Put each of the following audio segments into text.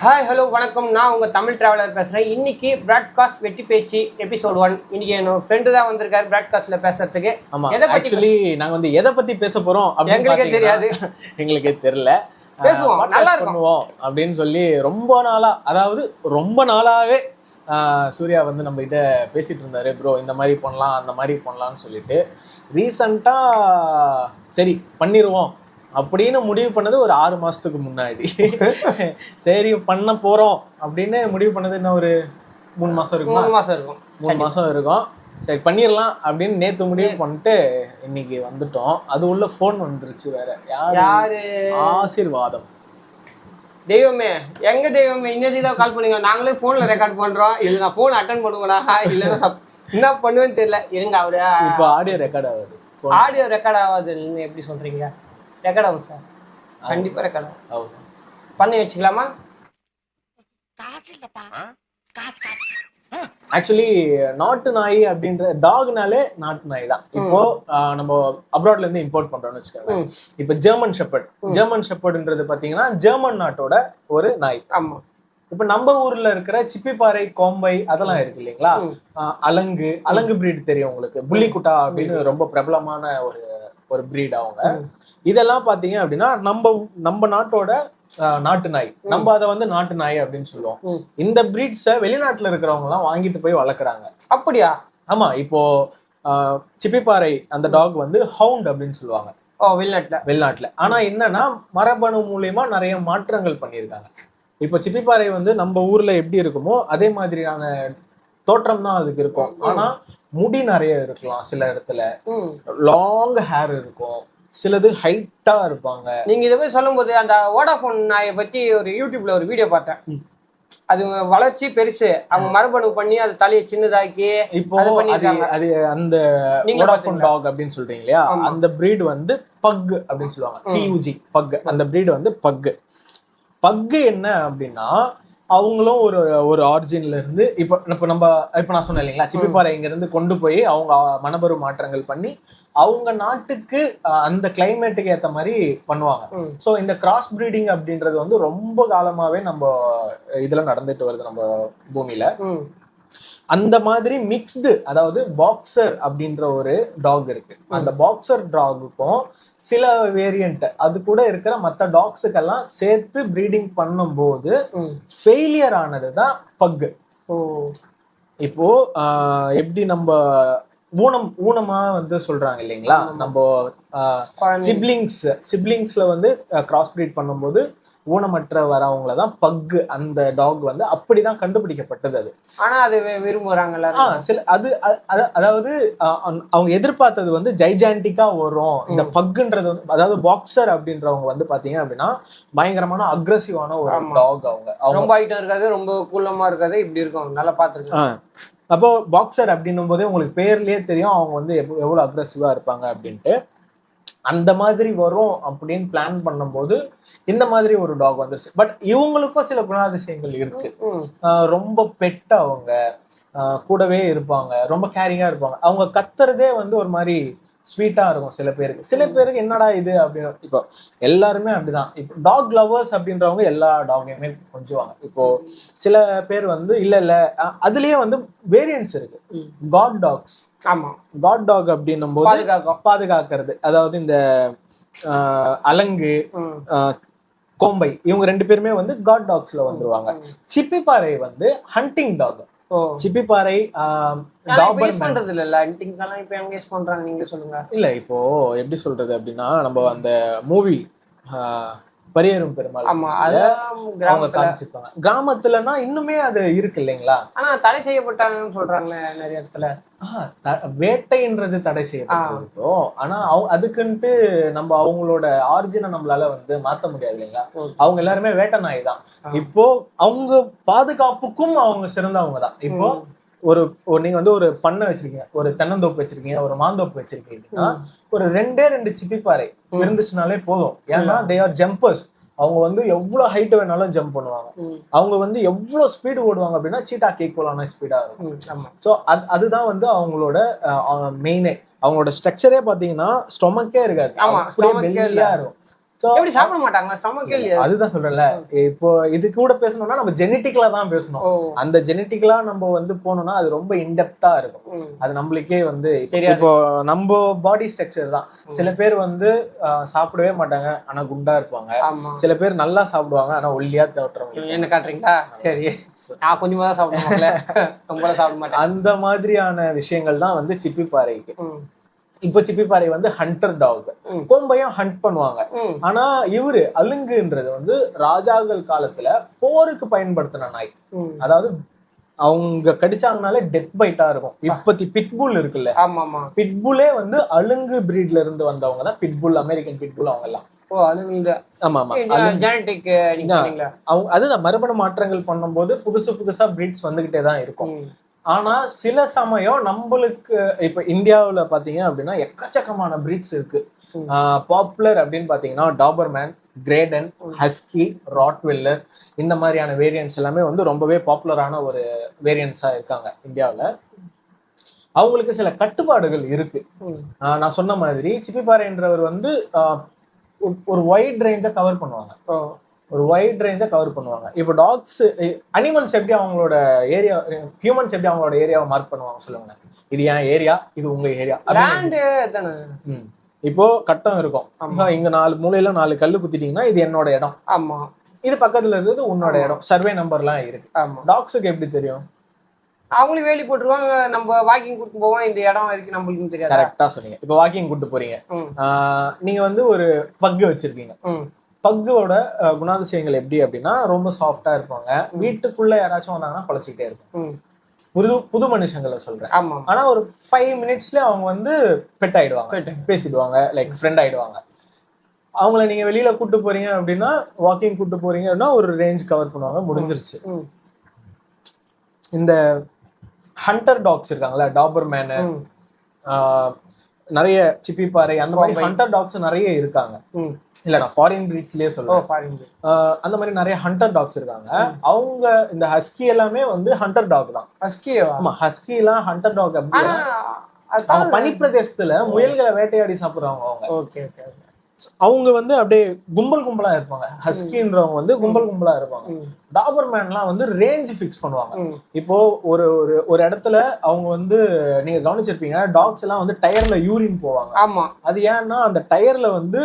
Hi hello வணக்கம். நான் உங்கள் தமிழ் ட்ராவலர் பேசுகிறேன். இன்னைக்கு பிராட்காஸ்ட் வெட்டி பேச்சு எபிசோட் 1. இன்னைக்கு என்னோட ஃப்ரெண்டு தான் வந்திருக்காரு பிராட்காஸ்ட்டில் பேசுறதுக்கு. ஆக்சுவலி நாங்கள் வந்து எதை பற்றி பேச போகிறோம் எங்களுக்கே தெரியாது, எங்களுக்கே தெரியல. பேசுவோம், நல்லா பண்ணுவோம் அப்படின்னு சொல்லி ரொம்ப நாளாவே சூர்யா வந்து நம்ம கிட்ட பேசிட்டு இருந்தாரு. ப்ரோ இந்த மாதிரி பண்ணலாம் அந்த மாதிரி பண்ணலான்னு சொல்லிட்டு ரீசண்டாக சரி பண்ணிடுவோம் அப்படின்னு முடிவு பண்ணது ஒரு 6 மாசத்துக்கு முன்னாடி. சரி பண்ண போறோம் அப்படின்னு முடிவு பண்ணது இன்னும் ஒரு 3 மாசம் இருக்கும். 3 மாசம் இருக்கும். சரி பண்ணிடலாம் அப்படின்னு நேத்து முடிவு பண்ணிட்டு இன்னைக்கு வந்துட்டோம். அது உள்ள போன் வந்துருச்சு. வேற யாரு? ஆசீர்வாதம். தெய்வமே, எங்க தெய்வமே, இன்னதான் கால் பண்ணுங்க. நாங்களே போன்ல ரெக்கார்ட் பண்றோம். இல்ல நான் போன் அட்டன் பண்ணுவேனா இல்ல என்ன பண்ணுவேன்னு தெரியல. இருங்க, அவரு இப்போ ஆடியோ ரெக்கார்ட் ஆகுது. ஆடியோ ரெக்கார்ட் ஆகாதுன்னு எப்படி சொல்றீங்க? ரெக்கார்ட் ஆகும் சார், கண்டிப்பா ரெக்கார்ட் ஆகும். பண்ணி வச்சுக்கலாமா? ஆக்சுவலி நாட்டு நாய் அப்படின்ற டாக்னாலே நாட்டு நாய் தான். இப்போ நம்ம அப்ராட்ல இருந்து இம்போர்ட் பண்றோம்னு வச்சுக்கோங்க. இப்போ ஜெர்மன் ஷெப்பர்ட்ன்றது பாத்தீங்கன்னா ஜெர்மன் நாட்டோட ஒரு நாய். ஆமா. இப்ப நம்ம ஊர்ல இருக்கிற சிப்பிப்பாறை, கோம்பை அதெல்லாம் இருக்கு இல்லைங்களா? அலங்கு பிரீட் தெரியும் உங்களுக்கு. புள்ளிக்குட்டா அப்படின்னு ரொம்ப பிரபலமான ஒரு பிரீட் அவங்க. இதெல்லாம் பாத்தீங்க அப்படின்னா நம்ம நாட்டோட நாட்டு நாய். நம்ம அதை வந்து நாட்டு நாய் அப்படின்னு சொல்லுவோம். இந்த பிரீட்ஸை வெளிநாட்டுல இருக்கிறவங்க எல்லாம் வாங்கிட்டு போய் வளர்க்குறாங்க. அப்படியா? ஆமா. இப்போ சிப்பிப்பாறை அந்த டாக் வந்து ஹவுண்ட் அப்படின்னு சொல்லுவாங்க வெளிநாட்டுல. ஆனா என்னன்னா மரபணு மூலியமா நிறைய மாற்றங்கள் பண்ணியிருக்காங்க. இப்போ சிப்பிப்பாறை வந்து நம்ம ஊர்ல எப்படி இருக்குமோ அதே மாதிரியான தோற்றம் தான் அதுக்கு இருக்கும். ஆனா முடி நிறைய இருக்கலாம், சில இடத்துல லாங் ஹேர் இருக்கும், சிலது ஹைட்டா இருப்பாங்க. நீங்க இதை போய் சொல்லும் போது அந்த வோடாஃபோன் நாயை பத்தி ஒரு யூடியூப்ல ஒரு வீடியோ பார்த்தேன். அது வளர்ச்சி பெருசு, அவங்க மரபணு பண்ணி அது தலையை சின்னதாக்கி இப்போ அது அந்த வோடாஃபோன் டாக் அப்படின்னு சொல்றீங்க இல்லையா? அந்த பிரீட் வந்து பக் அப்படின்னு சொல்லுவாங்க. PUG buck. அந்த பிரீட் வந்து பக் என்ன அப்படின்னா அவங்களும் ஒரு ஆரிஜின்ல இருந்து இப்ப நான் சொன்னேன் இல்லைங்களா, சிப்பிப்பாறை இங்க இருந்து கொண்டு போய் அவங்க மரபணு மாற்றங்கள் பண்ணி அவங்க நாட்டுக்கு அந்த கிளைமேட்டுக்கு ஏத்த மாதிரி பண்ணுவாங்க. சோ இந்த கிராஸ் பிரீடிங் அப்படின்றது வந்து ரொம்ப காலமாவே நம்ம இதுல நடந்துட்டு வருது நம்ம பூமியில. அந்த மாதிரி மிக்ஸ்டு, அதாவது பாக்ஸர் அப்படின்ற ஒரு டாக் இருக்கு. அந்த பாக்ஸர் டாகுக்கும் சில வேரியன்ட் அது கூட இருக்கிற மற்ற டாக்ஸுக்கெல்லாம் சேர்த்து பிரீடிங் பண்ணும்போது ஃபெயிலியர் ஆனதுதான் பக். இப்போ எப்படி நம்ம ஊனமா வந்து சொல்றாங்க இல்லைங்களா, நம்ம சிப்ளிங்ஸ்ல வந்து கிராஸ் பிரீட் பண்ணும்போது ஊனமற்ற வரவங்களதான் பக். அந்த டாக் வந்து அப்படிதான் கண்டுபிடிக்கப்பட்டது. அது ஆனா அது விரும்புறாங்கல்ல சில அதாவது அவங்க எதிர்பார்த்தது வந்து ஜைஜாண்டிக்கா வரும் இந்த பக்குன்றது வந்து. அதாவது பாக்ஸர் அப்படின்றவங்க வந்து பாத்தீங்க அப்படின்னா பயங்கரமான அக்ரெசிவான ஒரு டாக். அவங்க ரொம்ப ஹைட்டா இருக்காது, ரொம்ப கூலமா இருக்காது, இப்படி இருக்கும். நல்லா பாத்துருக்கேன். அப்போ பாக்ஸர் அப்படின்னும் போதே உங்களுக்கு பேர்லயே தெரியும் அவங்க வந்து எவ்வளவு அக்ரெசிவா இருப்பாங்க அப்படின்ட்டு. அந்த மாதிரி வரும் அப்படின்னு பிளான் பண்ணும்போது இந்த மாதிரி ஒரு டாக் வந்துருச்சு. பட் இவங்களுக்கும் சில குணாதிசயங்கள் இருக்கு. ரொம்ப பெட், அவங்க கூடவே இருப்பாங்க, ரொம்ப கேரிங்கா இருப்பாங்க. அவங்க கத்துறதே வந்து ஒரு மாதிரி ஸ்வீட்டா இருக்கும் சில பேருக்கு என்னடா இது அப்படின்னு. இப்போ எல்லாருமே அப்படிதான். இப்போ டாக் லவர்ஸ் அப்படின்றவங்க எல்லா டாகையுமே கொஞ்சுவாங்க. இப்போ சில பேர் வந்து இல்ல அதுலயே வந்து வேரியன்ட்ஸ் இருக்கு. Guard dogs. ஆமா, காட் டாக் அப்படின்னும் போது பாதுகாக்கிறது. அதாவது இந்த அலங்கு, கோம்பை இவங்க 2 பேருமே வந்து காட் டாக்ஸ்ல வந்துருவாங்க. சிப்பிப்பாறை வந்து ஹண்டிங் டாக். சிப்பிப்பாறை பண்றது இல்ல, ஹண்டிங்லாம் இப்ப எங்க யூஸ் பண்றாங்க நீங்க சொல்லுங்க. இல்ல இப்போ எப்படி சொல்றது அப்படின்னா, நம்ம அந்த மூவி பரியரும் பெருமாள் அவங்க காமிச்சிருப்பாங்க. கிராமத்துலன்னா இன்னுமே அது இருக்கு இல்லைங்களா? ஆனா தடை செய்யப்பட்டாங்கன்னு சொல்றாங்களே நிறைய இடத்துல. வேட்டைன்றது தடை செய்யப்பட்டிருக்கோ, ஆனா அதுக்குன்ட்டு நம்ம அவங்களோட ஆரிஜினை நம்மளால வந்து மாத்த முடியாது இல்லைங்களா? அவங்க எல்லாருமே வேட்டை நாய் தான். இப்போ அவங்க பாதுகாப்புக்கும் அவங்க சிறந்தவங்க தான். இப்போ நீங்க வந்து ஒரு பண்ணை வச்சிருக்கீங்க, ஒரு தென்னந்தோப்பு வச்சிருக்கீங்க, ஒரு மாந்தோப்பு வச்சிருக்கீங்கன்னா ஒரு 2 சிப்பிப்பாறை இருந்துச்சுனாலே போதும். ஏன்னா தே ஆர் ஜம்பர்ஸ். அவங்க வந்து எவ்வளவு ஹைட் வேணாலும் ஜம்ப் பண்ணுவாங்க. அவங்க வந்து எவ்வளவு ஸ்பீடு ஓடுவாங்க அப்படின்னா சீட்டாக்கு ஈக்குவலான ஸ்பீடா இருக்கும். ஸோ அதுதான் வந்து அவங்களோட மெயினே. அவங்களோட ஸ்ட்ரக்சரே பாத்தீங்கன்னா ஸ்டொமக்கே இருக்காது, இருக்கும். எப்படி சாப்பிட மாட்டாங்களா? செம கேள்வி. அதுதான் சொல்றேன்ல, இப்போ இது கூட பேசணும்னா நம்ம ஜெனட்டிக்கலா தான் பேசணும். அந்த ஜெனட்டிக்கலா நம்ம வந்து போனோம்னா அது ரொம்ப இன்டெப்தா இருக்கும். அது நம்மளுக்கே வந்து இப்போ நம்ம பாடி ஸ்ட்ரக்சர் தான். சில பேர் வந்து சாப்பிடவே மாட்டாங்க ஆனா குண்டா இருப்பாங்க. சில பேர் நல்லா சாப்பிடுவாங்க ஆனா ஒல்லியா தோற்றவங்க. என்ன காட்டுறீங்களா? சரி, நான் கொஞ்சமா தான் சாப்பிடுவேன், ரொம்ப சாப்பிட மாட்டேன். அந்த மாதிரியான விஷயங்கள் தான் வந்து சிப்பி பாறைக்கு. இப்போ சிப்பி பாறை வந்து ஹண்டர் டாக், கொம்பையும் ஹண்ட் பண்ணுவாங்க. ஆனா இவரு அலுங்குன்றது வந்து ராஜாக்கள் காலத்துல போருக்கு பயன்படுத்தின நாய். அதாவது அவங்க கடிச்சாங்கனாலே டெத் பைட்டா இருக்கும். இப்பத்தி பிட்புல் இருக்குல்ல, பிட்புல்லே வந்து அலுங்கு பிரீட்ல இருந்து வந்தவங்க தான் பிட்புல், அமெரிக்கன் பிட்புல் அவங்க எல்லாம். அதுதான் மரபணு மாற்றங்கள் பண்ணும்போது புதுசா பிரீட்ஸ் வந்துகிட்டே தான் இருக்கும். ஆனா சில சமயம் நம்மளுக்கு இப்ப இந்தியாவுல பாத்தீங்க அப்படின்னா எக்கச்சக்கமான பிரீட்ஸ் இருக்கு. பாப்புலர் அப்படின்னு பாத்தீங்கன்னா டாபர்மேன், கிரேடன், ஹஸ்கி, ராட்வெல்லர், இந்த மாதிரியான வேரியன்ட்ஸ் எல்லாமே வந்து ரொம்பவே பாப்புலரான ஒரு வேரியன்ட்ஸா இருக்காங்க இந்தியாவுல. அவங்களுக்கு சில கட்டுப்பாடுகள் இருக்கு. நான் சொன்ன மாதிரி சிப்பிப்பாறைன்றவர் வந்து ஒரு வைட் ரேஞ்சை கவர் பண்ணுவாங்க. இப்போ டாக்ஸ், அனிமல்ஸ் எப்படி அவங்களோட ஏரியா, ஹியூமன்ஸ் எப்படி அவங்களோட ஏரியாவை மார்க் பண்ணுவாங்க சொல்லுங்க. இது என் ஏரியா, இது உங்க ஏரியா. இப்போ கட்டம் இருக்கும், இங்க 4 மூலையில 4 கல்லு குத்திட்டீங்கன்னா இது என்னோட இடம். ஆமா, இது பக்கத்துல இருக்கிறது உன்னோட இடம். சர்வே நம்பர்லாம் இருக்கு. டாக்ஸுக்கு எப்படி தெரியும்? அவங்களும் வேலி போட்டுருவாங்க. நம்ம வாக்கிங் கூட்டு போவோம், இந்த இடம் வரைக்கும் நம்மளுக்கு தெரியாது. கரெக்டா சொன்னீங்க. இப்போ வாக்கிங் கூட்டு போறீங்க, நீங்க வந்து ஒரு பக்கு வச்சிருக்கீங்க. பக்கோட குணாதிசயங்கள் எப்படி அப்படின்னா ரொம்ப சாஃப்டா இருப்பாங்க. வீட்டுக்குள்ள யாராச்சும் வந்தாங்கன்னா குலைச்சிக்கிட்டே இருக்கும். புது மனுஷங்களை சொல்றேன். ஆனா ஒரு 5 மினிட்ஸ்ல அவங்க வந்து பெட் ஆயிடுவாங்க, பேசிடுவாங்க, லைக் ஃப்ரெண்ட் ஆயிடுவாங்க. அவங்கள நீங்க வெளியில கூட்டு போறீங்க அப்படின்னா, வாக்கிங் கூட்டு போறீங்க அப்படின்னா ஒரு ரேஞ்ச் கவர் பண்ணுவாங்க, முடிஞ்சிருச்சு. இந்த ஹண்டர் டாக்ஸ் இருக்காங்களா, டாபர்மேனு, நிறைய சிப்பி பாறை, அந்த மாதிரி ஹண்டர் டாக்ஸ் நிறைய இருக்காங்க. இல்ல நான் ஃபாரின் பிரீட்ஸ்லயே சொல்றேன். அந்த மாதிரி நிறைய ஹண்டர் டாக்ஸ் இருக்காங்க. அவங்க இந்த ஹஸ்கி எல்லாமே வந்து ஹண்டர் டாக் தான். ஹஸ்கி எல்லாம் ஹண்டர் டாக். அப்படின்னா பனிப்பிரதேசத்துல முயல்களை வேட்டையாடி சாப்பிடுறவங்க அவங்க. அவங்க வந்து அப்படியே கும்பலா இருப்பாங்க. ஹஸ்கின்றவங்க வந்து கும்பலா இருப்பாங்க. டாபர்மேன்லாம் வந்து ரேஞ்ச் ஃபிக்ஸ் பண்ணுவாங்க. இப்போ ஒரு இடத்துல அவங்க வந்து நீங்க கவனிச்சிருப்பீங்க, டாக்ஸ் எல்லாம் வந்து டயர்ல யூரின் போவாங்க. ஆமா, அது ஏன்னா அந்த டயர்ல வந்து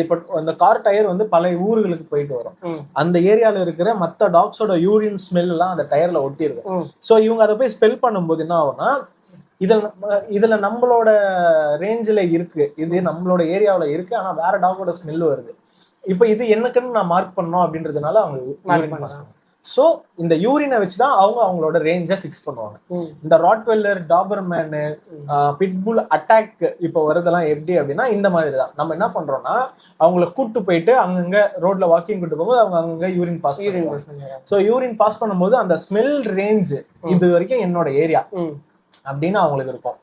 இப்ப அந்த கார் டயர் வந்து பல ஊர்களுக்கு போயிட்டு வரும். அந்த ஏரியால இருக்கிற மத்த டாக்ஸோட யூரின் ஸ்மெல் எல்லாம் அந்த டயர்ல ஒட்டி இருக்கும். சோ இவங்க அதை போய் ஸ்மெல் பண்ணும்போது என்ன ஆகும்னா, இதுல நம்மளோட ரேஞ்சில இருக்கு, இது நம்மளோட ஏரியாவில இருக்கு, ஆனா வேற டாகோட ஸ்மெல் வருது. இப்ப இது என்னக்குன்னு நான் மார்க் பண்ணோம் அப்படின்றதுனால அவங்க சோ இந்த யூரினை வச்சுதான் அவங்களோட ரேஞ்சை ஃபிக்ஸ் பண்ணுவாங்க. இந்த ராட்வெல்லர், டாபர்மேனு, பிட்புல் அட்டாக் இப்போ வருதெல்லாம் எப்படி அப்படின்னா இந்த மாதிரி தான். நம்ம என்ன பண்றோம்னா அவங்கள கூட்டு போயிட்டு அங்கங்க ரோட்ல வாக்கிங் கூட்டு போகும்போது அவங்க அங்கங்க யூரின் பாஸ் பண்ணுவாங்க. சோ யூரின் பாஸ் பண்ணும்போது அந்த ஸ்மெல் ரேஞ்ச் இது வரைக்கும் என்னோட ஏரியா அப்படின்னு அவங்களுக்கு இருக்கும்.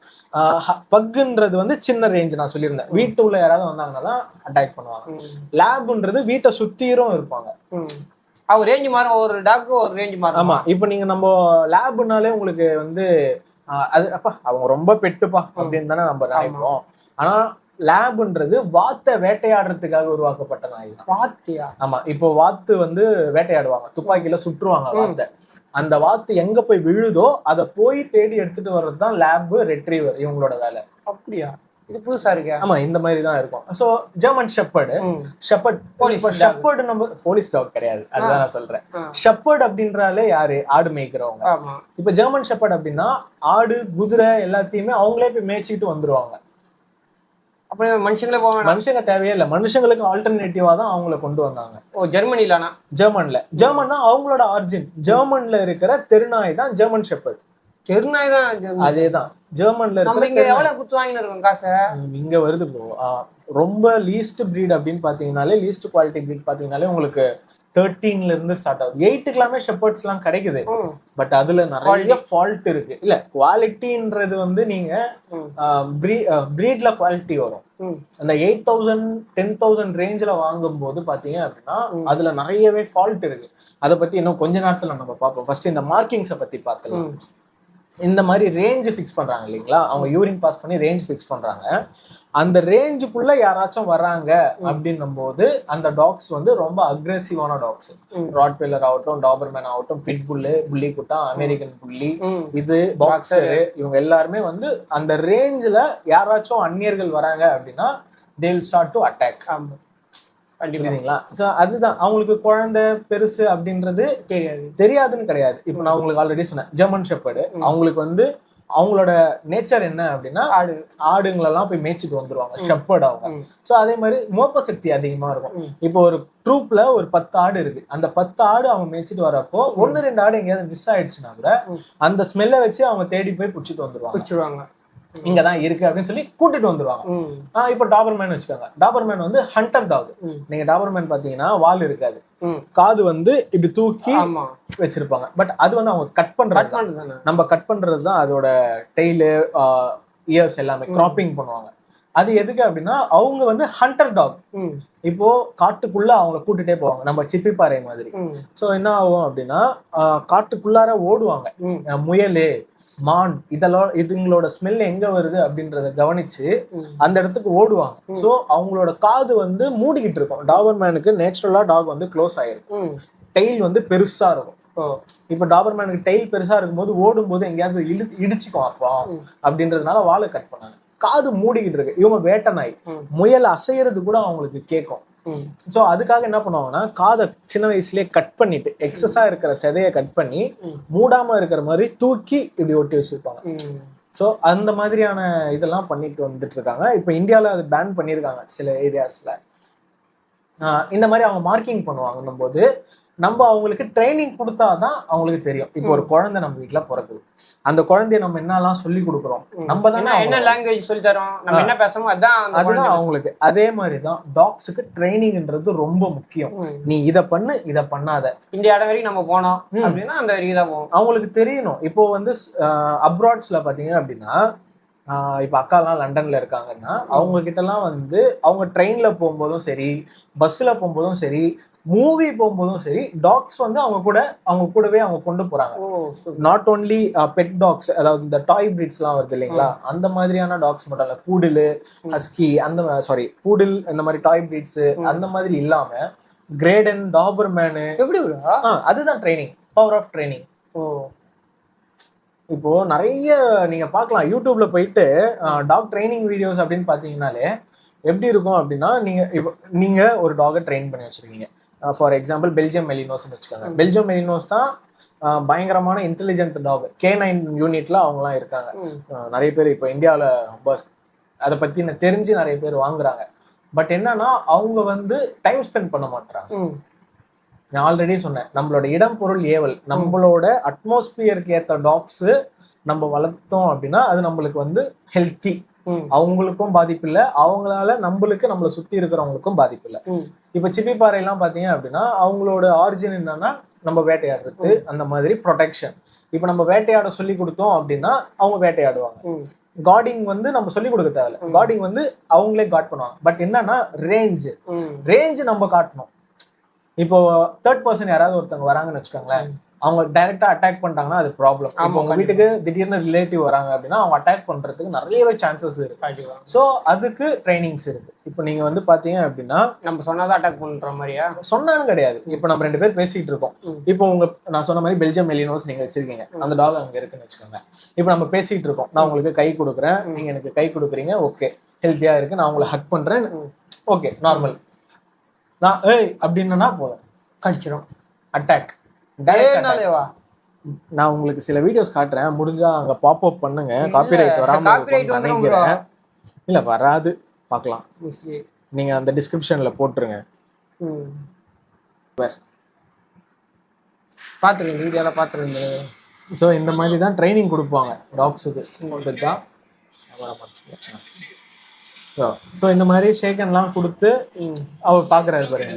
பக்குன்றது வந்து சின்ன ரேஞ்ச், நான் சொல்லியிருந்தேன். வீட்டுக்குள்ள யாராவது வந்தாங்கன்னா தான் அட்டாக் பண்ணுவாங்க. லேப்ன்றது வீட்டை சுத்திரும் இருப்பாங்க. அவங்க ரேஞ்ச் மாறும், ஒரு டாக்கு ஒரு ரேஞ்ச் மாறும். ஆமா, இப்போ நீங்க நம்ம லேப்னாலே உங்களுக்கு வந்து அது அப்பா அவங்க ரொம்ப பெட்டுப்பா அப்படின்னு தானே நம்ம நினைப்போம். ஆனா லேப்ன்றது வாத்தை வேட்டையாடுறதுக்காக உருவாக்கப்பட்ட நாய். வாத்தியா? ஆமா, இப்போ வாத்து வந்து வேட்டையாடுவாங்க, துப்பாக்கியில சுற்றுவாங்க வாத்தை. அந்த வாத்து எங்க போய் விழுதோ அதை போய் தேடி எடுத்துட்டு வர்றதுதான் லேப், ரெட்ரீவர் இவங்களோட வேலை. அப்படியா? இது புதுசா இருக்கு. ஆமா, இந்த மாதிரி தான் இருக்கும். சோ ஜெர்மன் ஷெப்பர்டு, ஷெப்பர்டு நம்ம போலீஸ் டாக் கிடையாது, அதுதான் நான் சொல்றேன். ஷெப்பர்டு அப்படின்றாலே யாரு? ஆடு மேய்க்கிறவங்க. இப்ப ஜெர்மன் ஷெப்பர்டு அப்படின்னா ஆடு, குதிரை எல்லாத்தையுமே அவங்களே போய் மேய்ச்சிட்டு வந்துருவாங்க. அப்ப மனுஷங்க தேவையே இல்லை, மனுஷங்களுக்கு ஆல்டர்னேட்டிவா தான் அவங்கள கொண்டு வந்தாங்க. ஜெர்மனில ஜெர்மன் தான் அவங்களோட ஆரிஜின். ஜெர்மன்ல இருக்கிற தெருநாய் தான் ஜெர்மன் ஷெப்பர்ட். தெருநாய் தான், அதேதான் ஜெர்மன்ல நம்ம இங்க எவ்வளவு குத்து வாங்கிட்டு இருக்கோம் காசை. இங்க வருது ப்ரோ. ரொம்ப லீஸ்ட் பிரீட் அப்படின்னு பாத்தீங்கன்னாலே, லீஸ்ட் குவாலிட்டி பிரீட் பாத்தீங்கன்னாலே உங்களுக்கு 13ல இருந்து ஸ்டார்ட் ஆகுது. 8க்கு எல்லாமே ஷெப்பர்ட்ஸ் எல்லாம் கிடைக்குது. பட் அதுல நிறைய ஃபால்ட் இருக்கு. இல்ல குவாலிட்டின்றது வந்து நீங்க பிரீட்ல குவாலிட்டி வரும். அந்த 8,000 10,000 ரேஞ்சில வாங்கும் போது பாத்தீங்க அப்படின்னா அதுல நிறையவே ஃபால்ட் இருக்கு. அதை பத்தி இன்னும் கொஞ்ச நேரத்துல நம்ம பார்ப்போம். ஃபர்ஸ்ட் இந்த மார்க்கிங்ஸை பத்தி பார்க்கலாம். இந்த மாதிரி ரேஞ்ச் ஃபிக்ஸ் பண்றாங்க இல்லைங்களா, அவங்க யூரின் பாஸ் பண்ணி ரேஞ்ச் ஃபிக்ஸ் பண்றாங்க. அந்த ரேஞ்சுக்குள்ள யாராச்சும் வர்றாங்க அப்படின்னும் போது அந்த டாக்ஸ் வந்து ரொம்ப அக்ரெசிவான டாக்ஸ். ராட்வெல்லர் ஆகட்டும், டாபர்மேன் ஆகட்டும், பிட்புல்லு, புள்ளி குட்டா, அமெரிக்கன் புள்ளி, இது பாக்ஸரு, இவங்க எல்லாருமே வந்து அந்த ரேஞ்சில் யாராச்சும் அந்நியர்கள் வராங்க அப்படின்னா they will start to attack. புரியுதுங்களா? ஸோ அதுதான் அவங்களுக்கு குழந்தை பெருசு அப்படின்றது தெரியாதுன்னு கிடையாது. இப்போ நான் உங்களுக்கு ஆல்ரெடி சொன்னேன், ஜெர்மன் ஷெப்பர்டு அவங்களுக்கு வந்து அவங்களோட நேச்சர் என்ன அப்படின்னா ஆடுங்களெல்லாம் போய் மேய்ச்சிட்டு வந்துருவாங்க ஷெப்பர்ட் அவங்க. ஸோ அதே மாதிரி மோப்ப சக்தி அதிகமா இருக்கும். இப்போ ஒரு ட்ரூப்ல ஒரு 10 ஆடு இருக்கு, அந்த 10 ஆடு அவங்க மேய்ச்சிட்டு வரப்போ 1-2 ஆடு எங்கேயாவது மிஸ் ஆயிடுச்சுன்னா கூட அந்த ஸ்மெல்லை வச்சு அவங்க தேடி போய் பிடிச்சிட்டு வந்துருவாங்க. இங்கதான் இருக்கு அப்படின்னு சொல்லி கூட்டிட்டு வந்துருவாங்க. இப்ப டாபர்மேன் வச்சுக்கோங்க. டாபர்மேன் வந்து ஹண்டர் டாக். நீங்க டாபர்மேன் பாத்தீங்கன்னா வால் இருக்காது, காது வந்து இப்படி தூக்கி வச்சிருப்பாங்க. பட் அது வந்து அவங்க கட் பண்றது, நம்ம கட் பண்றதுதான் அதோட டெய்லு, இயர்ஸ் எல்லாமே கிராப்பிங் பண்ணுவாங்க. அது எதுக்கு அப்படின்னா அவங்க வந்து ஹண்டர் டாக். இப்போ காட்டுக்குள்ள அவங்க கூட்டுட்டே போவாங்க, நம்ம சிப்பிப்பாறை மாதிரி. சோ என்ன ஆகும் அப்படின்னா காட்டுக்குள்ளார ஓடுவாங்க. முயல், மான், இதெல்லாம் இதுங்களோட ஸ்மெல் எங்க வருது அப்படின்றத கவனிச்சு அந்த இடத்துக்கு ஓடுவாங்க. சோ அவங்களோட காது வந்து மூடிக்கிட்டு இருக்கும். டாபர்மேனுக்கு நேச்சுரலா டாக் வந்து க்ளோஸ் ஆயிருக்கும், டெய்ல் வந்து பெருசா இருக்கும். இப்ப டாபர்மேனுக்கு டெய்ல் பெருசா இருக்கும் போது ஓடும் போது எங்கேயாவது இடிச்சுக்கும் அப்போ அப்படின்றதுனால வாழை கட் பண்ணாங்க. காது மூடிக்கிட்டு இருக்கு. இவங்க வேட்டை நாய், முயல் அசைறது கூட அவங்களுக்கு கேட்கும். சோ அதுக்காக என்ன பண்ணுவாங்கன்னா காதை சின்ன வயசுலயே கட் பண்ணிட்டு எக்ஸஸா இருக்கிற செதைய கட் பண்ணி மூடாம இருக்கிற மாதிரி தூக்கி இப்படி ஒட்டி வச்சிருப்பாங்க. சோ அந்த மாதிரியான இதெல்லாம் பண்ணிட்டு வந்துட்டு இருக்காங்க. இப்ப இந்தியாவில அது பேன் பண்ணிருக்காங்க சில ஏரியாஸ்ல. இந்த மாதிரி அவங்க மார்க்கிங் பண்ணுவாங்கன்னும் போது நம்ம அவங்களுக்கு ட்ரைனிங் கொடுத்தாதான் அவங்களுக்கு தெரியும். இப்போ ஒரு குழந்தை நம்ம வீட்டுல பிறக்குது, அந்த குழந்தைய நம்ம என்னெல்லாம் சொல்லி கொடுக்குறோம், நம்ம தானே என்ன லாங்குவேஜ் சொல்லி தரோம், நம்ம என்ன பேசணும், அதுதான் அவங்களுக்கு. அதே மாதிரிதான் டாக்ஸுக்கு ட்ரைனிங்ன்றது ரொம்ப முக்கியம். நீ இதை பண்ணு, இதை பண்ணாத, இந்த இடம் வரைக்கும் நம்ம போனோம் அப்படின்னா அந்த வரைக்கும் தான் போவோம், அவங்களுக்கு தெரியணும். இப்போ வந்து அப்ராட்ஸ்ல பாத்தீங்க அப்படின்னா இப்ப அக்காலாம் லண்டன்ல இருக்காங்கன்னா அவங்க கிட்ட எல்லாம் வந்து அவங்க ட்ரெயின்ல போகும்போதும் சரி, பஸ்ல போகும்போதும் சரி, மூவி போகும்போதும் சரி, டாக்ஸ் வந்து அவங்க கூடவே அவங்க கொண்டு போறாங்க. நாட் ஓன்லி பெட் டாக்ஸ், அதாவது இந்த டாய் பிரீட்ஸ் எல்லாம் வருது இல்லைங்களா, அந்த மாதிரியான டாக்ஸ் மட்டும் இல்ல, பூடில், ஹஸ்கி, பூடில் இந்த மாதிரி டாய் பிரீட்ஸ் அந்த மாதிரி இல்லாம கிரேடன், டாபர்மேனு, எப்படி அதுதான் ட்ரைனிங், பவர் ஆஃப் ட்ரைனிங். இப்போ நிறைய நீங்க பார்க்கலாம் யூடியூப்ல போயிட்டு டாக் ட்ரைனிங் வீடியோஸ் அப்படின்னு பாத்தீங்கன்னாலே எப்படி இருக்கும் அப்படின்னா, நீங்க ஒரு டாகை ட்ரெயின் பண்ணி வச்சிருக்கீங்க. ஃபார் எக்ஸாம்பிள் பெல்ஜியம் மெலினோஸ்ன்னு வச்சுக்கோங்க. பெல்ஜியம் மெலினோஸ் தான் பயங்கரமான இன்டெலிஜென்ட் டாக். K9 யூனிட்ல அவங்கலாம் இருக்காங்க. நிறைய பேர் இப்போ இந்தியாவில் ரொம்ப அதை பத்தி தெரிஞ்சு நிறைய பேர் வாங்குறாங்க. பட் என்னன்னா அவங்க வந்து டைம் ஸ்பெண்ட் பண்ண மாட்டாங்க. நான் ஆல்ரெடி சொன்னேன், நம்மளோட இடம் பொருள் ஏவல், நம்மளோட அட்மாஸ்பியருக்கு ஏற்ற டாக்ஸ் நம்ம வளர்த்தோம் அப்படின்னா அது நம்மளுக்கு வந்து ஹெல்த்தி, அவங்களுக்கும் பாதிப்பு இல்லை, அவங்களால நம்மளை சுத்தி இருக்கிறவங்களுக்கும் பாதிப்பு இல்லை. இப்ப சிப்பிப்பாறை எல்லாம் பாத்தீங்க அப்படின்னா அவங்களோட ஆரிஜின் என்னன்னா நம்ம வேட்டையாடுறது, அந்த மாதிரி ப்ரொடெக்ஷன். இப்ப நம்ம வேட்டையாட சொல்லி கொடுத்தோம் அப்படின்னா அவங்க வேட்டையாடுவாங்க. கார்டிங் வந்து நம்ம சொல்லி கொடுக்க தேவையில்ல, கார்டிங் வந்து அவங்களே காட் பண்ணுவாங்க. பட் என்னன்னா ரேஞ்ச் நம்ம காட்டணும். இப்போ தேர்ட் பர்சன் யாராவது ஒருத்தவங்க வராங்கன்னு வச்சுக்கோங்களேன், அவங்க டைரக்டா அட்டாக் பண்ணிட்டாங்கன்னா அது ப்ராப்ளம். இப்போ உங்க வீட்டுக்கு திடீர்னு ரிலேட்டிவ் வராங்க அப்படின்னா அவங்க அட்டாக் பண்றதுக்கு நிறையவே சான்சஸ் இருக்கு. ஸோ அதுக்கு ட்ரைனிங்ஸ் இருக்கு. இப்போ நீங்க வந்து பாத்தீங்க அப்படின்னா நம்ம சொன்னாதான் அட்டாக் பண்ற மாதிரியா, சொன்னாலும் கிடையாது. இப்போ நம்ம 2 பேர் பேசிட்டு இருக்கோம். இப்போ நான் சொன்ன மாதிரி பெல்ஜியம் மெலினோஸ் நீங்க வச்சிருக்கீங்க, அந்த டாக் அங்க இருக்குன்னு வச்சுக்கோங்க. இப்போ நம்ம பேசிட்டு இருக்கோம், நான் உங்களுக்கு கை கொடுக்குறேன், நீங்க எனக்கு கை கொடுக்குறீங்க, ஓகே ஹெல்த்தியா இருக்கு, நான் உங்களை ஹக் பண்றேன், ஓகே நார்மல். நான் அப்படின்னா போதும் கடிச்சிடும், அட்டாக். நான் உங்களுக்கு சில வீடியோஸ் காட்டுறேன், முடிஞ்சா அங்க பாப் அப் பண்ணுங்க. காப்பிரைட் வராம நினைக்கிறேன். இல்ல வராது, பார்க்கலாம். நீங்க அந்த டிஸ்கிரிப்ஷன்ல போட்டுருங்க. பாத்துருங்க, வீடியோல பாத்துருங்க. ஸோ இந்த மாதிரி தான் ட்ரைனிங் கொடுப்பாங்க டாக்ஸுக்கு. ஸோ இந்த மாதிரி ஷேக்கன்லாம் கொடுத்து அவர் பாக்குறாரு பாருங்க.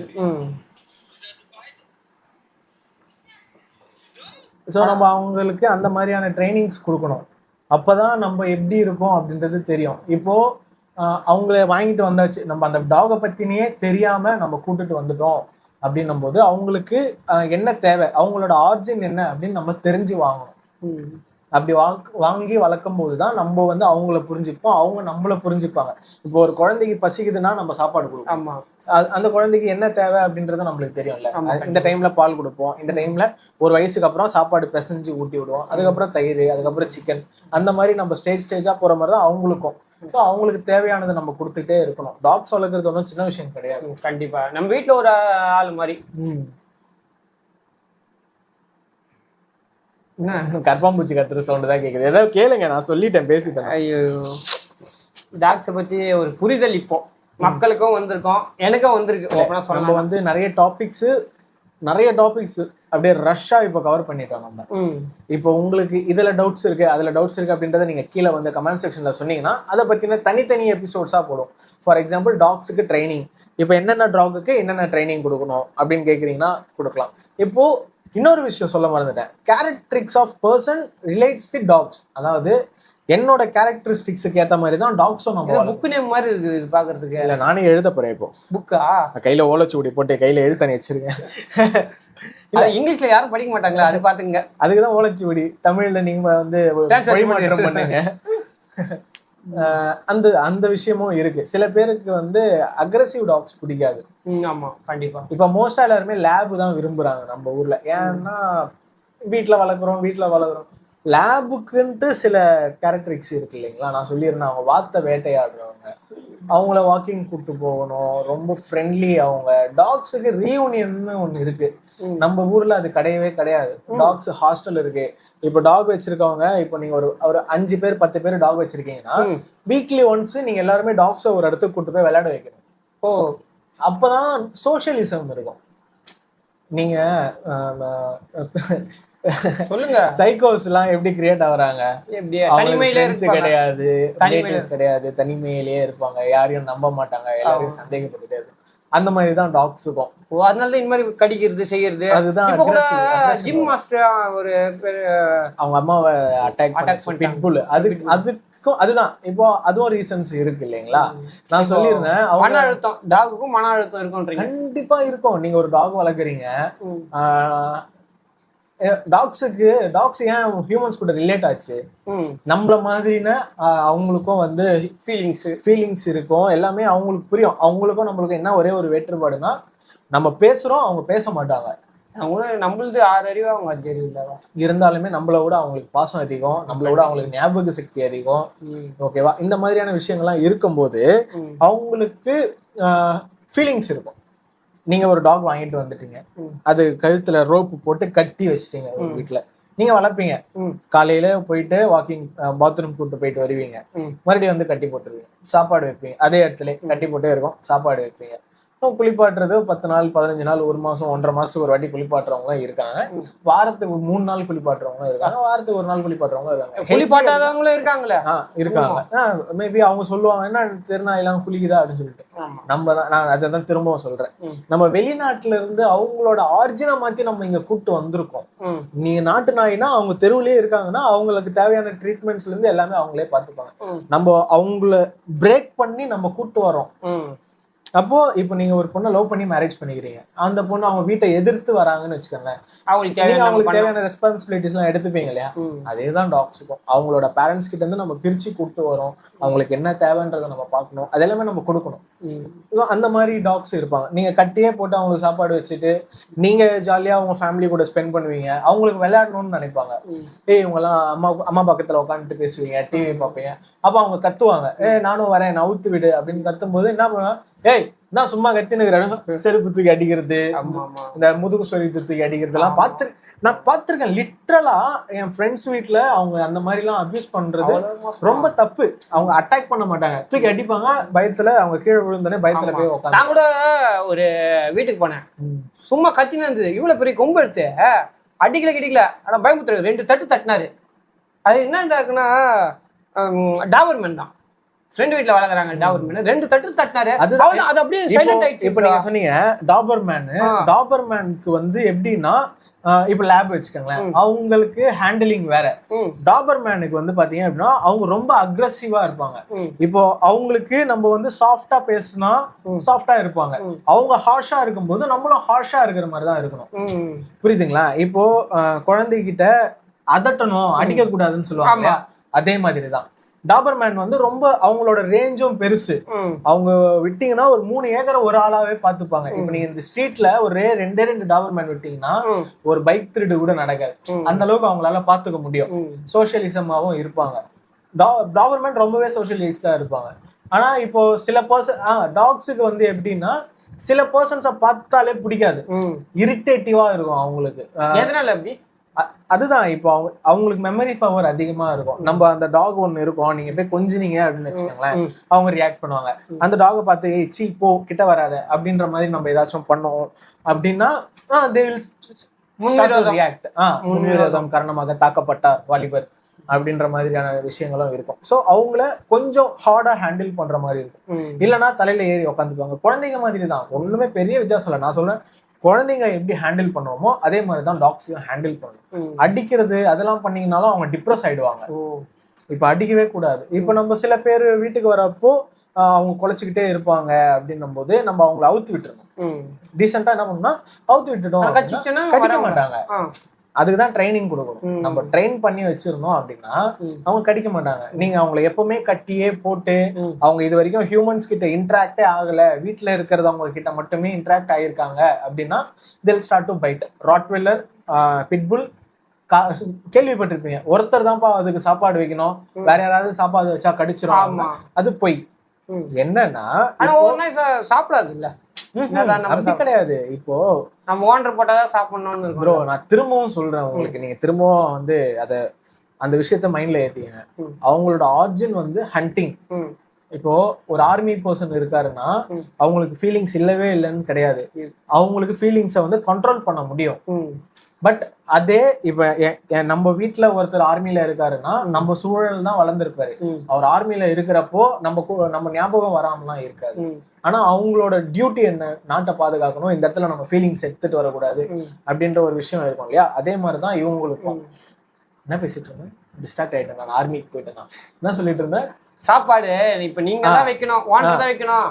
ஸோ நம்ம அவங்களுக்கு அந்த மாதிரியான ட்ரைனிங்ஸ் கொடுக்கணும். அப்போதான் நம்ம எப்படி இருக்கோம் அப்படின்றது தெரியும். இப்போ அவங்கள வாங்கிட்டு வந்தாச்சு, நம்ம அந்த டாகை பத்தினே தெரியாம நம்ம கூட்டிட்டு வந்துட்டோம் அப்படின்னும் போது அவங்களுக்கு என்ன தேவை, அவங்களோட ஆர்ஜின் என்ன அப்படின்னு நம்ம தெரிஞ்சு வாங்கணும். அப்படி வாங்கி வளர்க்கும் போதுதான் நம்ம வந்து அவங்கள புரிஞ்சுப்போம், அவங்க நம்மள புரிஞ்சுப்பாங்க. இப்போ ஒரு குழந்தைக்கு பசிக்குதுன்னா நம்ம சாப்பாடு கொடுப்போம். ஆமா. அந்த குழந்தைக்கு என்ன தேவை அப்படின்றது நம்மளுக்கு தெரியும்ல. இந்த டைம்ல பால் கொடுப்போம், இந்த டைம்ல ஒரு வயசுக்கு அப்புறம் சாப்பாடு பிசைஞ்சு ஊட்டி விடுவோம், அதுக்கப்புறம் தயிர், அதுக்கப்புறம் சிக்கன், அந்த மாதிரி நம்ம ஸ்டேஜா போற மாதிரி தான் அவங்களுக்கும். ஸோ அவங்களுக்கு தேவையானதை நம்ம கொடுத்துட்டே இருக்கணும். டாக்ஸ் வளர்க்குறது ஒன்றும் சின்ன விஷயம் கிடையாது. கண்டிப்பா நம்ம வீட்டுல ஒரு ஆள் மாதிரி. கர்ப்பாம்பூச்சி கத்துற சவுண்ட் தான் கேக்குது. ஏதாவது கேளுங்க, நான் சொல்லிட்டேன், பேசிட்டேன். ஐயோ, டாக்ஸை பத்தி ஒரு புரிதல் இப்போ மக்களுக்கும் வந்திருக்கோம், எனக்கும் வந்திருக்கு. நம்ம வந்து நிறைய டாபிக்ஸ் அப்படியே ரஷ்ஷா இப்போ கவர் பண்ணிட்டோம் நம்ம. இப்போ உங்களுக்கு இதுல டவுட்ஸ் இருக்கு, அதுல டவுட்ஸ் இருக்கு அப்படின்றத நீங்க கீழே வந்து கமெண்ட் செக்ஷன்ல சொன்னீங்கன்னா அதை பத்தின தனித்தனி எபிசோட்ஸா போடும். ஃபார் எக்ஸாம்பிள் டாக்ஸுக்கு ட்ரைனிங், இப்போ என்னென்ன டாகுக்கு என்னென்ன ட்ரைனிங் கொடுக்கணும் அப்படின்னு கேக்குறீங்கன்னா கொடுக்கலாம். இப்போ இன்னொரு விஷயம் சொல்ல மறந்துட்டேன், characteristics of person relates the dogs. அதாவது என்னோட கேரக்டரிஸ்டிக்ஸுக்கு ஏற்ற மாதிரி தான் டாக்ஸும் நம்ம புக்கு நேம் மாதிரி இருக்குது பாக்குறதுக்கு. இல்லை, நானே எழுத போறேன் இப்போ. புக்கா? கையில ஓலைச்சுவடி போட்டு கையில எழுத்தணி வச்சிருக்கேன். இங்கிலீஷ்ல யாரும் படிக்க மாட்டாங்களா, அது பாத்துங்க. அதுக்குதான் ஓலைச்சுவடி. தமிழ்ல நீங்க வந்து பண்ணுங்க. அந்த விஷயமும் இருக்கு. சில பேருக்கு வந்து அக்ரெசிவ் டாக்ஸ் பிடிக்காது. ஆமா, கண்டிப்பா. இப்ப மோஸ்டா எல்லாருமே லேப் தான் விரும்புறாங்க நம்ம ஊர்ல. ஏன்னா வீட்டுல வளர்க்குறோம். லேபுக்குன்ட்டு சில கேரக்டரிஸ்டிக்ஸ் இருக்கு இல்லைங்களா. நான் சொல்லியிருந்தேன், அவங்க வாத்த வேட்டையாடுறவங்க, அவங்கள வாக்கிங் கூப்பிட்டு போகணும், ரொம்ப ஃப்ரெண்ட்லி. அவங்க டாக்ஸுக்கு ரீயூனியன்னு ஒண்ணு இருக்கு. நம்ம ஊர்ல அது கிடையவே கிடையாது. டாக்ஸ் ஹாஸ்டல் இருக்கு. இப்போ டாக் வச்சிருக்கவங்க, இப்போ நீங்க ஒரு 5 பேர் 10 பேர் டாக் வச்சிருக்கீங்கன்னா வீக்லி ஒன்ஸ் நீங்க எல்லாருமே டாக்ஸை ஒரு இடத்துக்கு கூட்டு போய் விளையாட வைக்கணும். அப்பதான் சோசியலிசம் இருக்கும். நீங்க சொல்லுங்க, சைக்கோஸ் எல்லாம் எப்படி கிரியேட் ஆகுறாங்க, கிடையாது, தனிமையிலேயே இருப்பாங்க, யாரையும் நம்ப மாட்டாங்க, எல்லாரையும் சந்தேகப்பட்டுட்டே இருக்கும். அந்த மாதிரிதான் டாக்ஸுக்கும். அதனால இந்த மாதிரி கடிக்கிறது செய்யறது. அதுதான் ஜிம் மாஸ்டர் ஒரு அவங்க அம்மாவை அட்டாக் பிட்புல், அதுக்கும் அதுதான். இப்போ அதுவும் ரீசன்ஸ் இருக்கு இல்லைங்களா. நான் சொல்லியிருந்தேன், மன அழுத்தம், டாகுக்கும் மன அழுத்தம் இருக்கும். கண்டிப்பா இருக்கும். நீங்க ஒரு டாக் வளர்க்குறீங்க, டாக்ஸ் ஏன் ஹியூமன்ஸ் கூட ரிலேட் ஆச்சு, நம்மள மாதிரின அவங்களுக்கும் வந்து ஃபீலிங்ஸ் இருக்கும், எல்லாமே அவங்களுக்கு புரியும். அவங்களுக்கும் நம்மளுக்கும் என்ன ஒரே ஒரு வேற்றுப்பாடுனா, நம்ம பேசுறோம், அவங்க பேச மாட்டாங்க. நம்மளது 6 அறிவு, அவங்க 5 அறிவு இருந்தாலுமே நம்மள விட அவங்களுக்கு பாசம் அதிகம், நம்மள விட அவங்களுக்கு ஞாபக சக்தி அதிகம். ஓகேவா? இந்த மாதிரியான விஷயங்கள்லாம் இருக்கும்போது அவங்களுக்கு ஃபீலிங்ஸ் இருக்கும். நீங்க ஒரு டாக் வாங்கிட்டு வந்துட்டீங்க, அது கழுத்துல ரோப்பு போட்டு கட்டி வச்சிட்டீங்க ஒரு வீட்டுல. நீங்க வளர்ப்பீங்க, காலையில போயிட்டு வாக்கிங் பாத்ரூம் கூட்டு போயிட்டு வருவீங்க, மறுபடியும் வந்து கட்டி போட்டுருவீங்க, சாப்பாடு வைப்பீங்க, அதே இடத்துல கட்டி போட்டே இருக்கும், சாப்பாடு வைப்பீங்க. குளிப்பாட்டுறது 10 நாள் 15 நாள் 1 மாசம் 1.5 மாசத்துக்கு ஒரு வாட்டி குளிப்பாட்டுறவங்க இருக்காங்க, வாரத்துக்கு 3 நாள் குளிப்பாட்டுறவங்க இருக்காங்க, வாரத்துக்கு 1 நாள் குளிப்பாட்டுறவங்க இருக்காங்க, குளிப்பாட்டாதவங்களும் இருக்காங்களே இருக்காங்க. மேபி அவங்க சொல்லுவாங்க, என்ன திருநாயெல்லாம் குளிக்குதா அப்படின்னு சொல்லிட்டு. நான் அதான் திரும்பவும் சொல்றேன், நம்ம வெளிநாட்டுல இருந்து அவங்களோட ஆரிஜினை மாத்தி நம்ம இங்க கூப்பிட்டு வந்திருக்கோம். நீங்க நாட்டு நாயினா அவங்க தெருவுலயே இருக்காங்கன்னா அவங்களுக்கு தேவையான ட்ரீட்மெண்ட்ஸ்ல இருந்து எல்லாமே அவங்களே பாத்துப்பாங்க. நம்ம அவங்கள பிரேக் பண்ணி நம்ம கூப்பிட்டு வரோம். அப்போ இப்போ நீங்க ஒரு பொண்ணை லவ் பண்ணி மேரேஜ் பண்ணிக்கிறீங்க, அந்த பொண்ணு அவங்க வீட்டை எதிர்த்து வராங்கன்னு வச்சுக்கோங்களேன், அவங்களுக்கு தேவையான ரெஸ்பான்சிபிலிட்டிஸ் எல்லாம் எடுத்துப்பீங்க இல்லையா. அதேதான் டாக்ஸுக்கும். அவங்களோட பேரண்ட்ஸ் கிட்ட இருந்து நம்ம பிரிச்சு கூப்பிட்டு வரோம், அவங்களுக்கு என்ன தேவைன்றதை நம்ம பார்க்கணும், அதெல்லாமே நம்ம கொடுக்கணும். அந்த மாதிரி டாக்ஸ் இருப்பாங்க. நீங்க கட்டியே போட்டு அவங்களுக்கு சாப்பாடு வச்சுட்டு நீங்க ஜாலியா அவங்க ஃபேமிலி கூட ஸ்பெண்ட் பண்ணுவீங்க, அவங்களுக்கு விளையாடணும்னு நினைப்பாங்க. இவங்கெல்லாம் அம்மா பக்கத்துல உட்காந்துட்டு பேசுவீங்க, டிவி பார்ப்பீங்க. அப்ப அவங்க கத்துவாங்க, நானும் வரேன், நான் ஊத்து விடு அப்படின்னு கத்தும் போது என்ன பண்ணுவாங்க, நான் சும்மா கத்தினுக்கிற செருப்பு தூக்கி அடிக்கிறது, இந்த முதுகு சொறி தூக்கி அடிக்கிறது எல்லாம் நான் பார்த்திருக்கேன். லிட்டரலா என் ஃப்ரெண்ட்ஸ் வீட்டுல அவங்க அந்த மாதிரி எல்லாம் அபியூஸ் பண்றது ரொம்ப தப்பு. அவங்க அட்டாக் பண்ண மாட்டாங்க, தூக்கி அடிப்பாங்க, பயத்துல அவங்க கீழே விழுந்தோடனே பயத்துல போய் உட்காந்து. நான் கூட ஒரு வீட்டுக்கு போனேன், சும்மா கத்தினா இருந்தது, இவ்வளவு பெரிய கொம்பு எடுத்து அடிக்கல ஆனா பயமுத்துற 2 தட்டு தட்டினாரு. அது என்னண்டாக்குன்னா டாபர்மேன் தான், ஃப்ரெண்ட் வீட்ல வளர்க்குறாங்க டாபர்மேன், 2 தட்டு தட்டினாரு. அது அப்படியே சைலண்ட் ஆயிடுச்சு. இப்போ நீங்க சொன்னீங்க டாபர்மேனுக்கு வந்து எப்படின்னா, இப்ப லேப் வச்சுக்கோங்களேன், அவங்களுக்கு ஹேண்டிலிங் வேற. டாபர்மேனுக்கு வந்து பாத்தீங்க அப்படின்னா அவங்க ரொம்ப அக்ரெசிவா இருப்பாங்க. இப்போ அவங்களுக்கு நம்ம வந்து சாஃப்டா பேசினா சாஃப்டா இருப்பாங்க, அவங்க ஹார்ஷா இருக்கும்போது நம்மளும் ஹார்ஷா இருக்கிற மாதிரி தான் இருக்கணும். புரியுதுங்களா? இப்போ குழந்தைகிட்ட அதட்டணும், அடிக்க கூடாதுன்னு சொல்லுவாங்க. அதே மாதிரிதான் டாபர்மேன் வந்து ரொம்ப அவங்களோட ரேஞ்சும் பெருசு. அவங்க விட்டீங்கன்னா ஒரு 3 ஏக்கரை ஒரு ஆளாவே பாத்துப்பாங்க. இப்ப நீங்க இந்த ஸ்ட்ரீட்ல ஒரு 2 டாபர்மேன் விட்டீங்கன்னா ஒரு பைக் திருடு கூட நடக்காது. அந்த அளவுக்கு அவங்களால பாத்துக்க முடியும். சோசியலிசமாவும் இருப்பாங்க. டாபர்மேன் ரொம்பவே சோசியலிஸ்டா இருப்பாங்க. ஆனா இப்போ சில டாக்ஸுக்கு வந்து எப்படின்னா சில பர்சன்ஸை பார்த்தாலே பிடிக்காது, இரிட்டேட்டிவா இருக்கும் அவங்களுக்கு. எதனால அப்படி? அதுதான் இப்போ அவங்களுக்கு மெமரி பவர் அதிகமா இருக்கும். நம்ம அந்த டாக் ஒண்ணு இருக்கும், நீங்க போய் கொஞ்சினீங்க அப்படின்னு வச்சுக்கோங்களேன், அவங்க ரியாக்ட் பண்ணுவாங்க. அந்த டாகை பார்த்து சீ போ கிட்ட வராத அப்படின்ற மாதிரி நம்ம ஏதாச்சும் பண்ணோம் அப்படின்னா முன்விரோதம் காரணமாக தாக்கப்பட்டார் வாலிபர் அப்படின்ற மாதிரியான விஷயங்களும் இருக்கும். ஸோ அவங்கள கொஞ்சம் ஹார்டா ஹேண்டில் பண்ற மாதிரி இருக்கும். இல்லைன்னா தலையில ஏறி உட்காந்துப்பாங்க. குழந்தைங்க மாதிரி தான், ஒண்ணுமே பெரிய வித்தியாசம் இல்லை. நான் சொல்றேன், குழந்தைங்க எப்படி ஹேண்டில் பண்ணுவோமோ அதே மாதிரிதான் டாக்ஸையும் ஹேண்டில் பண்ணணும். அடிக்கிறது அதெல்லாம் பண்ணீங்கன்னாலும் அவங்க டிப்ரெஸ் ஆயிடுவாங்க. இப்ப அடிக்கவே கூடாது. இப்ப நம்ம சில பேர் வீட்டுக்கு வரப்போ அவங்க குலைச்சிக்கிட்டே இருப்பாங்க அப்படின்னும் போது நம்ம அவங்களை அவுத்து விட்டுருணும். டீசெண்டா என்ன பண்ணா அவுத்து விட்டுட்டோம், கடிக்க மாட்டாங்க. அதுக்குதான் ட்ரைனிங் கொடுக்கணும். நம்ம ட்ரெயின் பண்ணி வச்சிருந்தோம் அப்படின்னா அவங்க கடிக்க மாட்டாங்க. நீங்க அவங்களை எப்பவுமே கட்டியே போட்டு அவங்க இது வரைக்கும் ஹியூமன்ஸ் கிட்ட இன்ட்ராக்டே ஆகல, வீட்டுல இருக்கிறது அவங்க கிட்ட மட்டுமே இன்ட்ராக்ட் ஆகியிருக்காங்க அப்படின்னா they'll start to bite. Rottweiler, pit bull கேள்விப்பட்டிருப்பீங்க. ஒருத்தர் தான்ப்பா அதுக்கு சாப்பாடு வைக்கணும், வேற யாராவது சாப்பாடு வச்சா கடிச்சிரும். அது பொய். என்னன்னா சாப்பிடாது இல்ல, அப்படி கிடையாது. இப்போ நம்ம ஓண்டர் போட்டாதான் சாப்பிடணும்னு ப்ரோ நான் திரும்பவும் சொல்றேன் உங்களுக்கு, நீங்க திரும்பவும் வந்து அந்த விஷயத்த மைண்ட்ல ஏத்திங்க. அவங்களோட ஆரிஜின் வந்து ஹண்டிங். இப்போ ஒரு ஆர்மி பர்சன் இருக்காருன்னா அவங்களுக்கு ஃபீலிங்ஸ் இல்லவே இல்லைன்னு கிடையாது. அவங்களுக்கு ஃபீலிங்ஸை வந்து கண்ட்ரோல் பண்ண முடியும். பட் அதே இப்ப நம்ம வீட்டுல ஒருத்தர் ஆர்மில இருக்காருன்னா நம்ம சூழல் தான் வளர்ந்துருப்பாரு. அவர் ஆர்மில இருக்கிறப்போ நம்ம ஞாபகம் வராமலாம் இருக்காது. ஆனா அவங்களோட டியூட்டி என்ன, நாட்டை பாதுகாக்கணும், இந்த இடத்துல நம்ம ஃபீலிங்ஸ் எடுத்துட்டு வரக்கூடாது அப்படின்ற ஒரு விஷயம் இருக்கும் இல்லையா. அதே மாதிரிதான் இவங்களுக்கும். என்ன பேசிட்டு இருந்தேன், டிஸ்ட்ராக்ட் ஆயிட்டேன். நான் ஆர்மிக்கு போயிட்டேன். என்ன சொல்லிட்டு இருந்தேன், சாப்பாடு இப்ப நீங்க தான் வைக்கணும், ஓனர் தான் வைக்கணும்.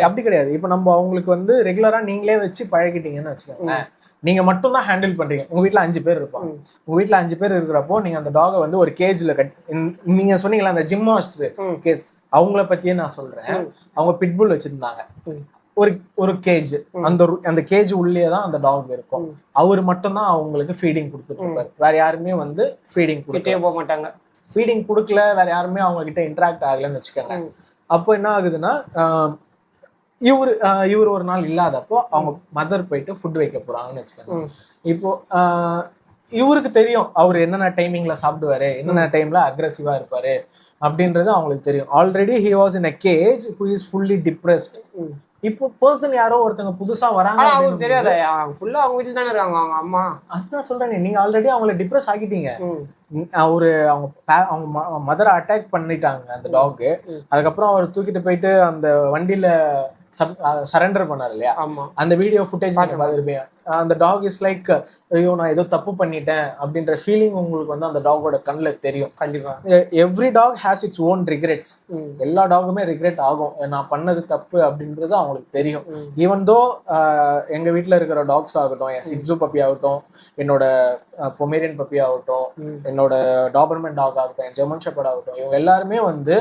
அப்படி கிடையாது. இப்ப நம்ம அவங்களுக்கு வந்து ரெகுலரா நீங்களே வச்சு பழகிட்டீங்கன்னு வச்சுக்கோங்க. நீங்க மட்டும் தான் ஹேண்டில் பண்றீங்க. உங்க வீட்டுல 5 பேர் இருப்பாங்க. உங்க வீட்டுல 5 பேர் இருக்கிறப்போ நீங்க அந்த டாகை வந்து ஒரு கேஜ்ல நீங்க சொன்னீங்களா அந்த ஜிம் மாஸ்டர் கேஸ், அவங்கள பத்தியே நான் சொல்றேன். அவங்க பிட்புல் வச்சிருந்தாங்க. ஒரு கேஜ், அந்த கேஜ் உள்ளே தான் அந்த டாக் இருக்கும். அவரு மட்டும் தான் அவங்களுக்கு ஃபீடிங் கொடுத்துட்டு இருப்பாரு. வேற யாருமே வந்து ஃபீடிங் கொடுத்தே போக மாட்டாங்க. ஃபீடிங் கொடுக்கல, வேற யாருமே அவங்க கிட்ட இன்டராக்ட் ஆகலன்னு வச்சுக்கோங்க. அப்போ என்ன ஆகுதுன்னா இவர் ஒரு நாள் இல்லாதப்போ அவங்க மதர் போயிட்டு ஃபுட் வைக்க போறாங்கன்னு வச்சுக்கோங்க. இப்போ இவருக்கு தெரியும் அவர் என்னென்ன டைமிங்ல சாப்பிடுவாரு, என்னென்ன டைம்ல அக்ரெசிவா இருப்பாரு அப்படின்றது அவங்களுக்கு தெரியும். Already he was in a gauge who is fully depressed. இப்போ பர்சன் யாரோ ஒருத்தவங்க புதுசா வராங்க, அவங்களுக்கு தெரியாது, ஃபுல்லா அவங்க வீட்டுல தானே இருக்காங்க அவங்க அம்மா. அதுதான் சொல்றேன், நீங்க ஆல்ரெடி அவங்களை டிப்ரெஸ் ஆக்கிட்டீங்க. அவங்க மதரை அட்டாக் பண்ணிட்டாங்க அந்த டாக். அதுக்கப்புறம் அவர் தூக்கிட்டு போயிட்டு அந்த வண்டியில சரண்டர் பண்ணாரு இல்லையா, அந்த வீடியோ ஃபுட்டேஜ் நீங்க பார்த்திருப்பீங்க. அந்த டாக் இஸ் லைக் ஐயோ நான் ஏதோ தப்பு பண்ணிட்டேன் அப்படின்ற ஃபீலிங் உங்களுக்கு வந்து அந்த டாகோட கண்ணுல தெரியும். கண்டிப்பா every dog has its own regrets. எல்லா டாகுமே ரிக்ரெட் ஆகும், நான் பண்ணது தப்பு அப்படின்றது அவங்களுக்கு தெரியும். ஈவன் தோ எங்க வீட்டுல இருக்கிற டாக்ஸ் ஆகட்டும், என் சிட்ஸு பப்பி ஆகட்டும், என்னோட பொமேரியன் பப்பி ஆகட்டும், என்னோட டாபர்மேன் டாக் ஆகட்டும், என் ஜெர்மன் ஷெப்பர்ட் ஆகட்டும், இவங்க எல்லாருமே வந்து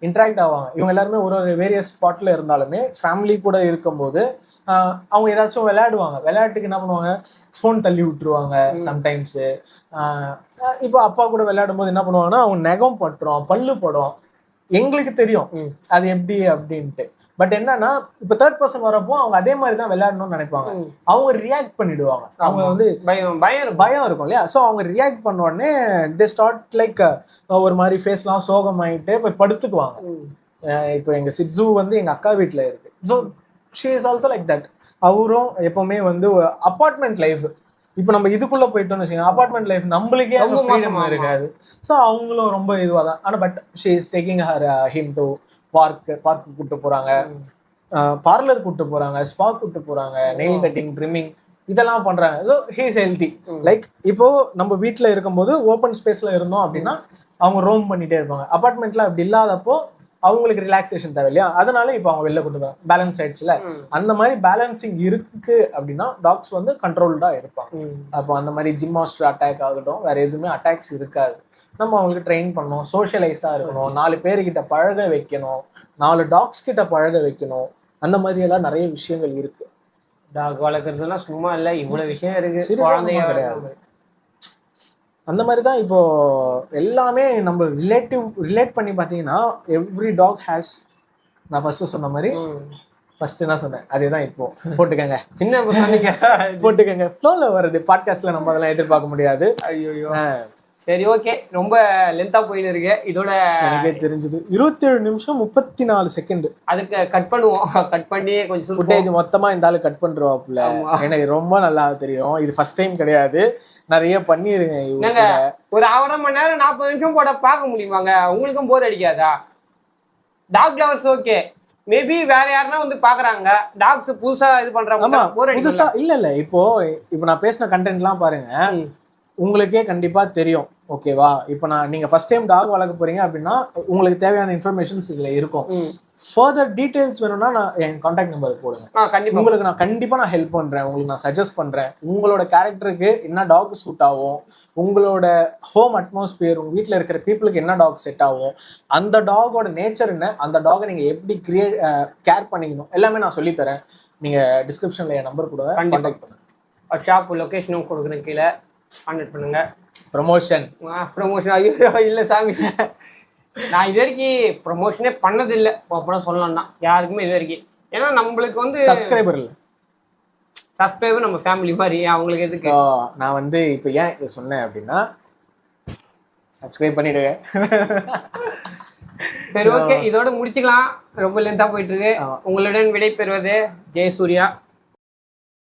இன்ட்ராக்ட் ஆவாங்க. இவங்க எல்லாருமே ஒரு வேரியஸ் ஸ்பாட்ல இருந்தாலுமே ஃபேமிலி கூட இருக்கும்போது அவங்க ஏதாச்சும் விளையாடுவாங்க. விளையாட்டுக்கு என்ன பண்ணுவாங்க, ஃபோன் தள்ளி விட்டுருவாங்க சம்டைம்ஸ். இப்போ அப்பா கூட விளையாடும் போது என்ன பண்ணுவாங்கன்னா அவங்க நகம் பட்டுரும், பல்லு படும். எங்களுக்கு தெரியும் அது எப்படி அப்படின்ட்டு. பட் என்னன்னா இப்ப தேர்ட் பர்சன் வரப்போ அவங்க அதே மாதிரி தான் விளையாடணும்னு நினைப்பாங்க. அவங்க ரியாக்ட் பண்ணிடுவாங்க. அவங்க வந்து பயம் இருக்கும் இல்லையா. ஸோ அவங்க ரியாக்ட் பண்ண உடனே தே ஸ்டார்ட் லைக் ஒரு மாதிரி ஃபேஸ்லாம் சோகமாயிட்டு போய் படுத்துக்குவாங்க. இப்போ எங்க சிட்ஸு வந்து எங்க அக்கா வீட்டுல இருக்கு. So she is also like that. அவரும் எப்பவுமே வந்து அப்பார்ட்மெண்ட் லைஃப், இப்போ நம்ம இதுக்குள்ள போயிட்டோம்னு வச்சுக்கோங்க, அப்பார்ட்மெண்ட் லைஃப் நம்மளுக்கே ஃப்ரீடம் இருக்காது. ஸோ அவங்களும் ரொம்ப இதுவாக தான். ஆனால் but she is taking him to park கூப்பிட்டு போறாங்க, பார்லர் கூப்பிட்டு போறாங்க, ஸ்பா கூப்பிட்டு போறாங்க, நெயில் கட்டிங், ட்ரிம்மிங் இதெல்லாம் பண்றாங்க. So he is healthy. Like இப்போ நம்ம வீட்டில் இருக்கும்போது ஓப்பன் ஸ்பேஸ்ல இருந்தோம் அப்படின்னா அவங்க ரோம் பண்ணிட்டே இருப்பாங்க. அபார்ட்மெண்ட்ல அப்படி இல்லாதப்போ அவங்களுக்கு ரிலாக்ஸேஷன் தேவை இல்லையா, அதனால இப்போ அவங்க வெளில கொண்டு வராங்க. பேலன்ஸ் ஆயிடுச்சுல, அந்த மாதிரி பேலன்சிங் இருக்கு அப்படின்னா டாக்ஸ் வந்து கண்ட்ரோல்டா இருப்பாங்க. அப்போ அந்த மாதிரி ஜிம் மாஸ்டர் அட்டாக் ஆகட்டும், வேற எதுவுமே அட்டாக்ஸ் இருக்காது. நம்ம அவங்களுக்கு ட்ரெயின் பண்ணணும், சோஷியலைஸ்டா இருக்கணும், 4 பேர்கிட்ட பழக வைக்கணும், 4 டாக்ஸ் கிட்ட பழக வைக்கணும். அந்த மாதிரி எல்லாம் நிறைய விஷயங்கள் இருக்கு. டாக் வளர்க்குறதுனா சும்மா இல்லை, இவ்வளவு விஷயம் இருக்கு. குழந்தைங்க கிடையாது. அந்த மாதிரி தான் இப்போ எல்லாமே நம்ம ரிலேட் பண்ணி பார்த்தீங்கன்னா எவ்ரி டாக் ஹேஸ், நான் ஃபர்ஸ்ட் சொன்ன மாதிரி ஃபர்ஸ்ட் என்ன சொன்னேன் அதே தான் இப்போ போட்டுக்கங்க. என்ன சொன்னீங்க? போட்டுக்கங்க, ஃப்ளோல வருது பாட்காஸ்ட்ல, நம்ம அதெல்லாம் எதிர்பார்க்க முடியாது. ஐயோ சரி ஓகே, ரொம்ப லென்த்தா போயிட்டு இருக்கு. இதோட எனக்கே தெரிஞ்சது 27 நிமிஷம் 34 செகண்ட். அதுக்கு கட் பண்ணுவோம், கட் பண்ணி கொஞ்சம் ஃபுட்டேஜ் மொத்தமா இந்த ஆளு கட் பண்றவாப்புல. எனக்கு ரொம்ப நல்லா தெரியும், இது ஃபர்ஸ்ட் டைம் கிடையாது, நிறைய பண்ணிருங்க. ஒரு 1/2 மணி நேரம் 40 நிமிஷம் போட பார்க்க முடியுமாங்க? உங்களுக்கும் போர் அடிக்காதா? டாக் லவர்ஸ் ஓகே, மேபி வேற யாருன்னா வந்து பாக்குறாங்க, டாக்ஸ் புதுசா இது பண்றாங்க, போர் அடிக்குதா? புதுசா இல்ல இப்போ நான் பேசின கண்டென்ட்லாம் பாருங்க, உங்களுக்கே கண்டிப்பா தெரியும். ஓகேவா? இப்போ நீங்க ஃபர்ஸ்ட் டைம் டாக் வளர்க்க போறீங்க அப்படின்னா உங்களுக்கு தேவையான இன்ஃபர்மேஷன்ஸ் இதுல இருக்கும். ஃபர்தர் டீடைல்ஸ் வேணும்னா நான் என் கான்டாக்ட் நம்பர் போடுங்க, உங்களுக்கு நான் கண்டிப்பா ஹெல்ப் பண்றேன், உங்களுக்கு நான் சஜஸ்ட் பண்றேன். உங்களோட கேரக்டருக்கு என்ன டாக் சூட் ஆகும், உங்களோட ஹோம் அட்மாஸ்பியர், உங்க வீட்டுல இருக்கிற பீப்புளுக்கு என்ன டாக் செட் ஆகும், அந்த டாகோட நேச்சர் என்ன, அந்த டாகை நீங்க எப்படி கேர் பண்ணிக்கணும், எல்லாமே நான் சொல்லித்தரேன். நீங்க டிஸ்கிரிப்ஷன்ல என் நம்பர் கொடுங்க, கான்டாக்ட் பண்ணுங்க. ஷாப் லொகேஷனும் கொடுக்குறேன், கீழே கான்டாக்ட் பண்ணுங்க. ப்ரமோஷன் ஐயோ இல்லை சாமி, நான் இது வரைக்கும் ப்ரமோஷனே பண்ணதில்லை அப்பதான் சொல்லலாம்னா யாருக்குமே இது வரைக்கும். ஏன்னா நம்மளுக்கு வந்து சப்ஸ்கிரைபர் இல்லை, சப்ஸ்கிரைபர் நம்ம ஃபேமிலி மாதிரி, அவங்களுக்கு எதுக்கு. நான் வந்து இப்போ ஏன் இதை சொன்னேன் அப்படின்னா சப்ஸ்கிரைப் பண்ணிடுங்க. சரி ஓகே, இதோட முடிச்சுக்கலாம், ரொம்ப லென்த்தா போயிட்டு இருக்கு. உங்களுடன் விடை பெறுவது ஜெயசூர்யா.